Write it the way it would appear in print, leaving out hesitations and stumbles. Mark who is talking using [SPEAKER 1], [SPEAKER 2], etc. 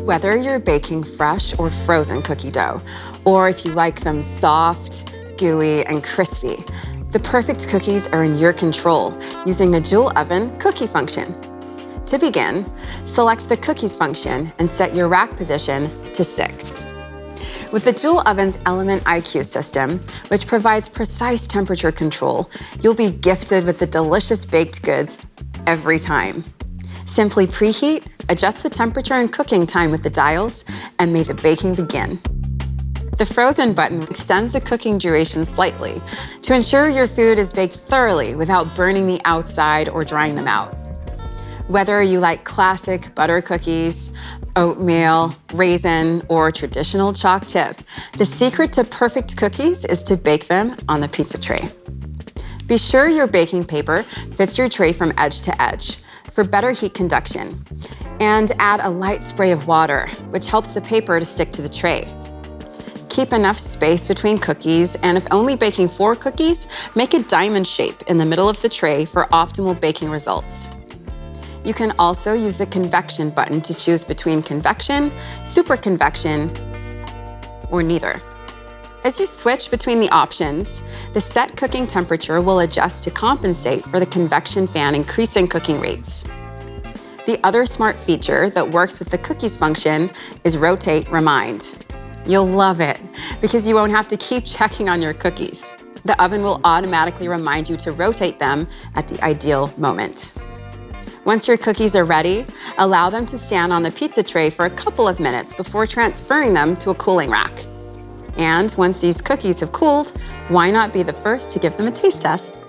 [SPEAKER 1] Whether you're baking fresh or frozen cookie dough, or if you like them soft, gooey, and crispy, the perfect cookies are in your control using the Joule oven cookie function. To begin, select the cookies function and set your rack position to 6. With the Joule oven's Element IQ system, which provides precise temperature control, you'll be gifted with the delicious baked goods every time. Simply preheat, adjust the temperature and cooking time with the dials, and may the baking begin. The frozen button extends the cooking duration slightly to ensure your food is baked thoroughly without burning the outside or drying them out. Whether you like classic butter cookies, oatmeal, raisin, or traditional chalk chip, the secret to perfect cookies is to bake them on the pizza tray. Be sure your baking paper fits your tray from edge to edge for better heat conduction, and add a light spray of water, which helps the paper to stick to the tray. Keep enough space between cookies, and if only baking 4 cookies, make a diamond shape in the middle of the tray for optimal baking results. You can also use the convection button to choose between convection, super convection, or neither. As you switch between the options, the set cooking temperature will adjust to compensate for the convection fan increasing cooking rates. The other smart feature that works with the cookies function is Rotate Remind. You'll love it because you won't have to keep checking on your cookies. The oven will automatically remind you to rotate them at the ideal moment. Once your cookies are ready, allow them to stand on the pizza tray for a couple of minutes before transferring them to a cooling rack. And once these cookies have cooled, why not be the first to give them a taste test?